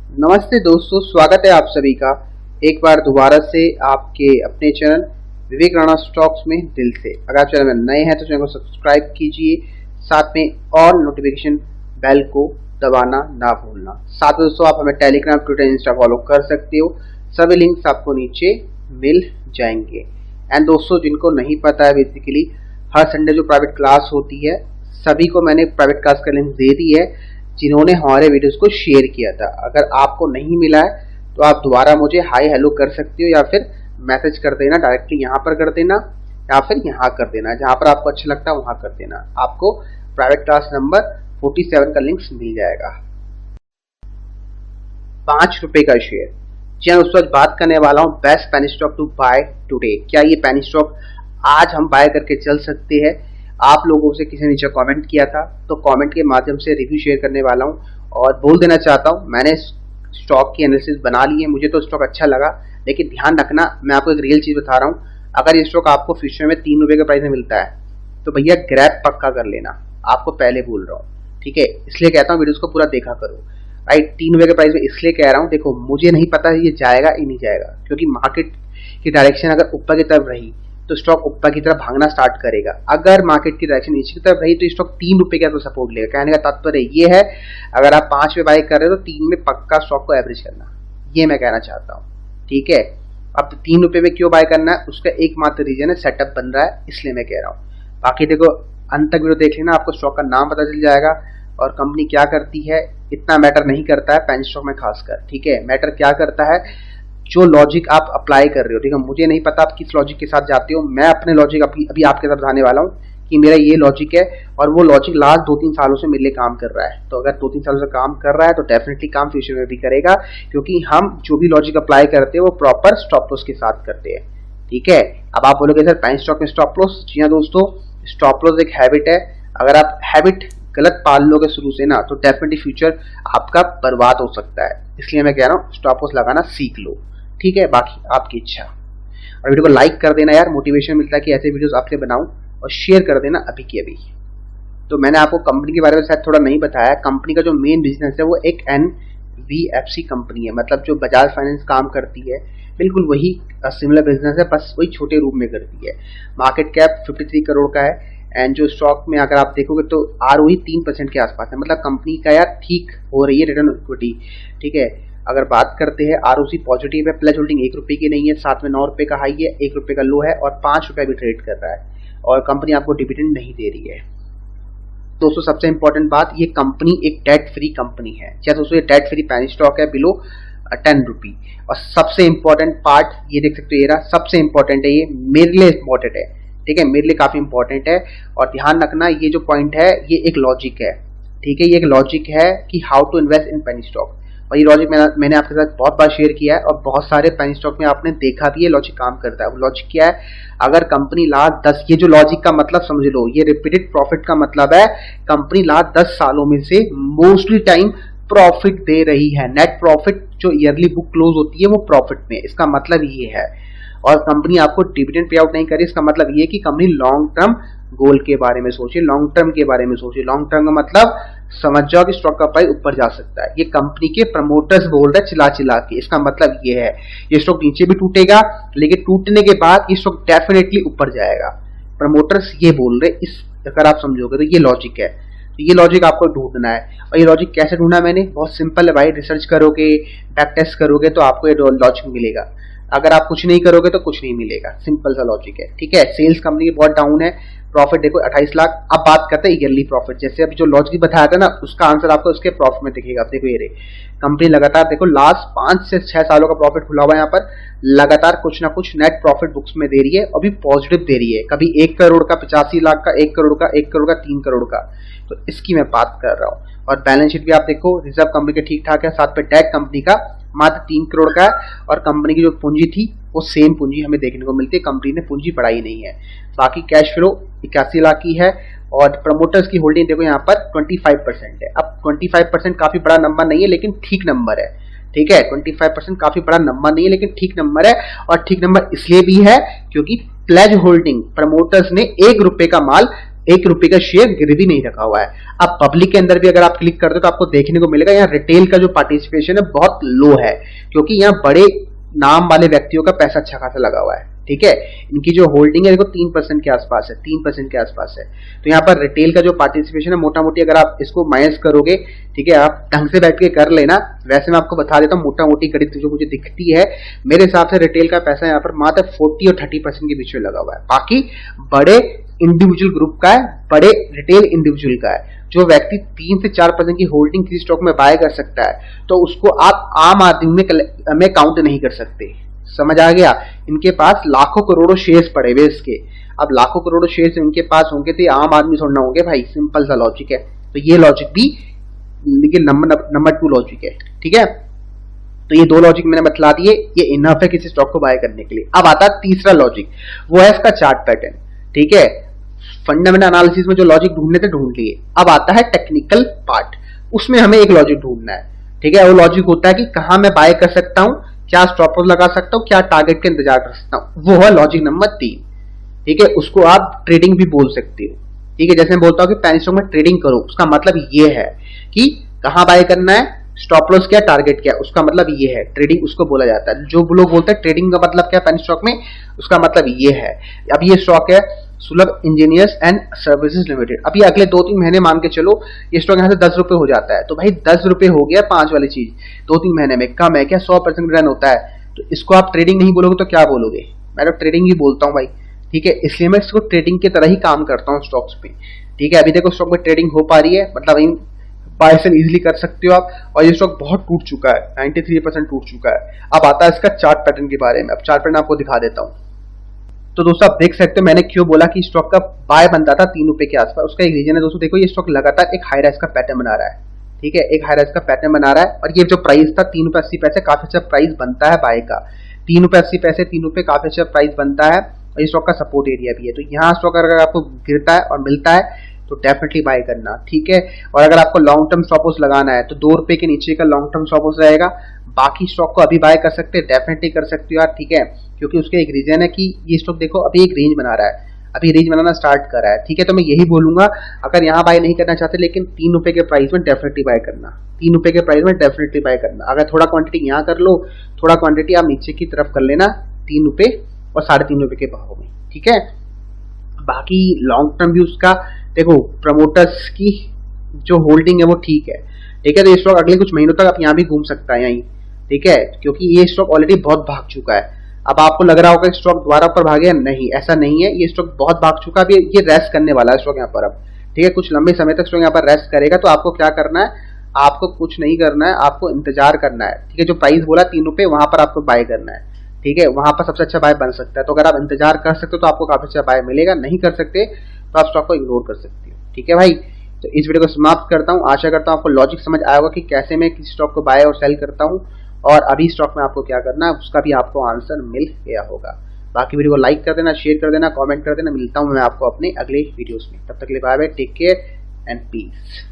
नमस्ते दोस्तों, स्वागत है आप सभी का एक बार दोबारा से आपके अपने चैनल विवेक राणा स्टॉक्स में दिल से। अगर आप चैनल में नए हैं तो चैनल को सब्सक्राइब कीजिए, साथ में ऑल नोटिफिकेशन बेल को दबाना ना भूलना। साथ में दोस्तों आप हमें टेलीग्राम, ट्विटर, इंस्टा फॉलो कर सकते हो, सभी लिंक्स आपको नीचे मिल जाएंगे। एंड दोस्तों जिनको नहीं पता है, बेसिकली हर संडे जो प्राइवेट क्लास होती है सभी को मैंने प्राइवेट क्लास का लिंक दे दी है जिन्होंने हमारे वीडियोस को शेयर किया था। अगर आपको नहीं मिला है तो आप दोबारा मुझे हाई हेलो कर सकते हो या फिर मैसेज कर देना, डायरेक्टली यहाँ पर कर देना या फिर यहाँ कर देना, जहाँ पर आपको अच्छा लगता है वहाँ कर देना। आपको प्राइवेट क्लास नंबर 47 का लिंक मिल जाएगा। 5 रुपए का शेयर। जी हाँ दोस्तों, आज बात करने वाला हूँ best penny stock to buy today. क्या ये पेनी स्टॉक आज हम बाय करके चल सकते हैं? आप लोगों से किसी ने नीचे कमेंट किया था तो कमेंट के माध्यम से रिव्यू शेयर करने वाला हूं और बोल देना चाहता हूं मैंने स्टॉक की एनालिसिस बना ली है। मुझे तो स्टॉक अच्छा लगा, लेकिन ध्यान रखना मैं आपको एक रियल चीज बता रहा हूं। अगर ये स्टॉक आपको फ्यूचर में 3 रुपए के प्राइस में मिलता है तो भैया ग्रैब पक्का कर लेना। आपको पहले बोल रहा हूँ, ठीक है? इसलिए कहता हूँ वीडियोस को पूरा देखा करो। राइट, 3 रुपए के प्राइस में इसलिए कह रहा हूँ, देखो मुझे नहीं पता ये जाएगा ही नहीं जाएगा, क्योंकि मार्केट की डायरेक्शन अगर ऊपर की तरफ रही तो स्टॉक ऊपर की तरफ भागना स्टार्ट करेगा। अगर मार्केट की डायरेक्शन नीचे की तरफ रही तो स्टॉक 3 रुपए का तो सपोर्ट लेगा। कहने का तात्पर्य ये है, अगर आप 5 में बाय कर रहे हो तो 3 में पक्का स्टॉक को एवरेज करना, ये मैं कहना चाहता हूँ, ठीक है? अब 3 रुपए में क्यों बाय करना है उसका एकमात्र रीजन है सेटअप बन रहा है, इसलिए मैं कह रहा हूँ। बाकी देखो अंत तक वीडियो देख लेना, आपको स्टॉक का नाम पता चल जाएगा और कंपनी क्या करती है इतना मैटर नहीं करता है पेनी स्टॉक में खासकर, ठीक है? मैटर क्या करता है, जो लॉजिक आप अप्लाई कर रहे हो, ठीक है? मुझे नहीं पता आप किस लॉजिक के साथ जाते हो, मैं अपने लॉजिक अभी आपके साथ बताने वाला हूँ कि मेरा ये लॉजिक है और वो लॉजिक लास्ट 2-3 सालों से मेरे लिए काम कर रहा है। तो अगर 2-3 सालों से काम कर रहा है तो डेफिनेटली काम फ्यूचर में भी करेगा, क्योंकि हम जो भी लॉजिक अप्लाई करते हैं वो प्रॉपर स्टॉप लॉस के साथ करते हैं, ठीक है? अब आप बोलोगे सर पेनी स्टॉक में स्टॉप लॉस? जी हाँ दोस्तों, स्टॉप लॉस एक हैबिट है। अगर आप हैबिट गलत पाल लोगे शुरू से ना तो डेफिनेटली फ्यूचर आपका बर्बाद हो सकता है। इसलिए मैं कह रहा हूँ स्टॉप लॉस लगाना सीख लो, ठीक है? बाकी आपकी इच्छा। और वीडियो को लाइक कर देना यार, मोटिवेशन मिलता है कि ऐसे वीडियोस आपके बनाऊं, और शेयर कर देना अभी की अभी। तो मैंने आपको कंपनी के बारे में शायद थोड़ा नहीं बताया। कंपनी का जो मेन बिजनेस है वो एक NBFC कंपनी है, मतलब जो बजाज फाइनेंस काम करती है बिल्कुल वही सिमिलर बिजनेस है, बस वही छोटे रूप में करती है। मार्केट कैप 53 करोड़ का है एंड जो स्टॉक में अगर आप देखोगे तो ROE 3% के आसपास है, मतलब कंपनी का यार ठीक हो रही है रिटर्न इक्विटी, ठीक है? अगर बात करते हैं ROC पॉजिटिव है, प्लेज होल्डिंग 1 रुपए की नहीं है, साथ में 9 रुपए का हाई है, 1 रुपए का लो है और 5 रुपए भी ट्रेड कर रहा है, और कंपनी आपको डिविडेंड नहीं दे रही है। दोस्तों सबसे इंपॉर्टेंट बात, ये कंपनी एक डेट फ्री कंपनी है। क्या दोस्तों, ये डेट फ्री पेनी स्टॉक है बिलो 10 रुपी। और सबसे इंपॉर्टेंट पार्ट ये देख सकते हो, ये रहा सबसे इंपॉर्टेंट है, ये मेरे लिए इंपॉर्टेंट है, ठीक है? मेरे लिए काफी इंपॉर्टेंट है। और ध्यान रखना ये जो पॉइंट है ये एक लॉजिक है, ठीक है? ये एक लॉजिक है कि how to invest in penny stock, और ये लॉजिक मैंने आपके साथ बहुत बार शेयर किया है और बहुत सारे पेनी स्टॉक में आपने देखा भी ये लॉजिक काम करता है। वो लॉजिक क्या है, अगर कंपनी लास्ट 10, ये जो लॉजिक का मतलब समझ लो, ये रिपीटेड प्रॉफिट का मतलब है कंपनी लास्ट 10 सालों में से मोस्टली टाइम प्रॉफिट दे रही है। नेट प्रॉफिट जो ईयरली बुक क्लोज होती है वो प्रॉफिट में, इसका मतलब ये है। और कंपनी आपको डिविडेंड पे आउट नहीं करे, इसका मतलब ये कि कंपनी लॉन्ग टर्म गोल के बारे में सोचे, लॉन्ग टर्म के बारे में सोचे। लॉन्ग टर्म का मतलब समझ जाओ कि स्टॉक का प्राइस ऊपर जा सकता है। ये कंपनी के प्रमोटर्स बोल रहे हैं चिल्ला चिल्ला के, इसका मतलब ये है ये स्टॉक नीचे भी टूटेगा लेकिन टूटने के बाद ये स्टॉक डेफिनेटली ऊपर जाएगा। प्रमोटर्स ये बोल रहे, इस अगर आप समझोगे तो ये लॉजिक है। तो ये लॉजिक आपको ढूंढना है, और ये लॉजिक कैसे ढूंढना मैंने, बहुत सिंपल है भाई। रिसर्च करोगे, बैक टेस्ट करोगे तो आपको ये लॉजिक मिलेगा। अगर आप कुछ नहीं करोगे तो कुछ नहीं मिलेगा, सिंपल सा लॉजिक है, ठीक है? सेल्स कंपनी की बहुत डाउन है, प्रॉफिट देखो 28 लाख। अब बात करते हैं ईयरली प्रॉफिट, जैसे अभी जो लॉजिक बताया था ना उसका आंसर आपको उसके प्रॉफिट में दिखेगा। देखो ये रे कंपनी लगातार देखो लास्ट 5 से 6 सालों का प्रॉफिट खुला हुआ है, यहाँ पर लगातार कुछ ना कुछ नेट प्रॉफिट बुक्स में दे रही है, अभी पॉजिटिव दे रही है। कभी 1 करोड़ का, 85 लाख का, 1 करोड़ का, 1 करोड़ का, 3 करोड़ का, तो इसकी मैं बात कर रहा हूँ। और बैलेंस शीट भी आप देखो, रिजर्व कंपनी के ठीक ठाक है, साथ पे डेट कंपनी का मात्र 3 करोड़ का है, और कंपनी की जो पूंजी थी वो सेम पूंजी हमें देखने को मिलती है, कंपनी ने पूंजी बढ़ाई नहीं है। बाकी कैश फ्लो 81 लाख की है, और प्रमोटर्स की होल्डिंग देखो यहाँ पर 25% है। अब 25% काफी बड़ा नंबर नहीं है लेकिन ठीक नंबर है, ठीक है? 25% काफी बड़ा नंबर नहीं है लेकिन ठीक नंबर है, और ठीक नंबर इसलिए भी है क्योंकि प्लेज होल्डिंग प्रमोटर्स ने 1 रुपए का माल ₹1 का शेयर गिरवी नहीं रखा हुआ है। अब पब्लिक के अंदर भी अगर आप क्लिक करते हो तो आपको देखने को मिलेगा यहाँ रिटेल का जो पार्टिसिपेशन है बहुत लो है, क्योंकि यहाँ बड़े नाम वाले व्यक्तियों का पैसा अच्छा खासा लगा हुआ है। ठीक है, इनकी जो होल्डिंग है देखो 3% के आसपास है, 3% के आसपास है। तो यहाँ पर रिटेल का जो पार्टिसिपेशन है मोटा मोटी अगर आप इसको माइनस करोगे, ठीक है, आप ढंग से बैठ के कर लेना। वैसे मैं आपको बता देता हूँ मोटा मोटी गणित जो मुझे दिखती है, मेरे हिसाब से रिटेल का पैसा यहाँ पर मात्र 40 और 30% के बीच में लगा हुआ है। बाकी बड़े इंडिविजुअल ग्रुप का है, बड़े रिटेल इंडिविजुअल का है। जो व्यक्ति 3 से 4% की होल्डिंग किसी स्टॉक में बाय कर सकता है, तो उसको आप आम आदमी में काउंट नहीं कर सकते। समझ आ गया? इनके पास लाखों करोड़ों शेयर्स पड़े हुए इसके। अब लाखों करोड़ों शेयर्स इनके पास होंगे तो आम आदमी थोड़ा होंगे भाई, सिंपल सा लॉजिक है। तो ये लॉजिक भी लेकिन नंबर 2 लॉजिक है। ठीक है, तो ये 2 लॉजिक मैंने बतला दिए, ये इनफ है किसी स्टॉक को बाय करने के लिए। अब आता है तीसरा लॉजिक, वो है इसका चार्ट पैटर्न। ठीक है, फंडामेंटल एनालिसिस में जो लॉजिक ढूंढने थे ढूंढ लिए। अब आता है टेक्निकल पार्ट, उसमें हमें एक लॉजिक ढूंढना है। ठीक है, वो लॉजिक होता है कि कहां मैं बाय कर सकता हूं, क्या स्टॉप लॉस लगा सकता हूं, क्या टारगेट का इंतजार कर सकता हूं। वो है लॉजिक नंबर 3। ठीक है, उसको आप ट्रेडिंग भी बोल सकते हो। ठीक है, जैसे मैं बोलता हूं कि पेनी स्टॉक में ट्रेडिंग करो, उसका मतलब ये है कि कहां बाय करना है, स्टॉप लॉस क्या, टारगेट क्या, उसका मतलब ये है। ट्रेडिंग उसको बोला जाता है। जो लोग बोलते हैं ट्रेडिंग का मतलब क्या पेनी स्टॉक में, उसका मतलब ये है। अब ये स्टॉक है सुलभ इंजीनियर्स एंड सर्विसेज लिमिटेड। अभी अगले 2-3 महीने मान के चलो ये स्टॉक यहाँ से ₹10 हो जाता है, तो भाई ₹10 हो गया 5 वाली चीज 2-3 महीने में। कम है क्या? 100% रन होता है। तो इसको आप ट्रेडिंग नहीं बोलोगे तो क्या बोलोगे? मैं तो ट्रेडिंग ही बोलता हूँ भाई। ठीक है, इसलिए मैं इसको ट्रेडिंग की तरह ही काम करता हूँ स्टॉक्स पे। ठीक है, अभी देखो स्टॉक में ट्रेडिंग हो पा रही है, मतलब बाय सेल इजीली कर सकते हो आप। और ये स्टॉक बहुत टूट चुका है, 93% टूट चुका है। अब आता है इसका चार्ट पैटर्न के बारे में। अब चार्ट पैटर्न आपको दिखा देता हूँ। तो दोस्तों आप देख सकते हो मैंने क्यों बोला कि स्टॉक का बाय बनता था ₹3 के आसपास। उसका एक रीजन है दोस्तों, देखो ये स्टॉक लगातार एक हाई राइज का पैटर्न बना रहा है। ठीक है, एक हाई राइज का पैटर्न बना रहा है। और ये जो प्राइस था ₹3.80, काफी अच्छा प्राइस बनता है बाय का। ₹3.80, ₹3 काफी अच्छा प्राइस बनता है। और ये स्टॉक का सपोर्ट एरिया भी है। तो यहाँ स्टॉक अगर आपको गिरता है और मिलता है तो डेफिनेटली बाय करना। ठीक है, और अगर आपको लॉन्ग टर्म स्टॉप लॉस लगाना है तो ₹2 के नीचे का लॉन्ग टर्म स्टॉप लॉस रहेगा। बाकी स्टॉक को अभी बाय कर सकते हैं, डेफिनेटली कर सकते हो यार। ठीक है, क्योंकि उसके एक रीजन है कि ये स्टॉक देखो अभी एक रेंज बना रहा है, अभी रेंज बनाना स्टार्ट कर रहा है। ठीक है, तो मैं यही बोलूंगा अगर यहाँ बाय नहीं करना चाहते लेकिन ₹3 के प्राइस में डेफिनेटली बाय करना। ₹3 के प्राइस में डेफिनेटली बाय करना। अगर थोड़ा क्वांटिटी यहाँ कर लो, थोड़ा क्वांटिटी आप नीचे की तरफ कर लेना ₹3 और ₹3.5 के भाव में। ठीक है, बाकी लॉन्ग टर्म भी उसका देखो प्रमोटर्स की जो होल्डिंग है वो ठीक है। ठीक है, तो ये स्टॉक अगले कुछ महीनों तक आप यहाँ भी घूम सकता है यहीं। ठीक है, क्योंकि ये स्टॉक ऑलरेडी बहुत भाग चुका है। अब आपको लग रहा होगा स्टॉक दोबारा ऊपर भागे, नहीं ऐसा नहीं है। ये स्टॉक बहुत भाग चुका है, अभी ये रेस्ट करने वाला है स्टॉक यहाँ पर अब। ठीक है, कुछ लंबे समय तक स्टॉक यहाँ पर रेस्ट करेगा। तो आपको क्या करना है, आपको कुछ नहीं करना है, आपको इंतजार करना है। ठीक है, जो प्राइस बोला ₹3 वहां पर आपको बाय करना है। ठीक है, वहां पर सबसे अच्छा बाय बन सकता है। तो अगर आप इंतजार कर सकते हो तो आपको काफी अच्छा बाय मिलेगा, नहीं कर सकते तो आप स्टॉक को इग्नोर कर सकते हो। ठीक है भाई, तो इस वीडियो को समाप्त करता हूँ। आशा करता हूँ आपको लॉजिक समझ आया होगा कि कैसे मैं किसी स्टॉक को बाय और सेल करता हूँ, और अभी स्टॉक में आपको क्या करना है उसका भी आपको आंसर मिल गया होगा। बाकी वीडियो को लाइक कर देना, शेयर कर देना, कमेंट कर देना। मिलता हूँ मैं आपको अपने अगले वीडियोस में, तब तक के लिए bye bye, take care and piece.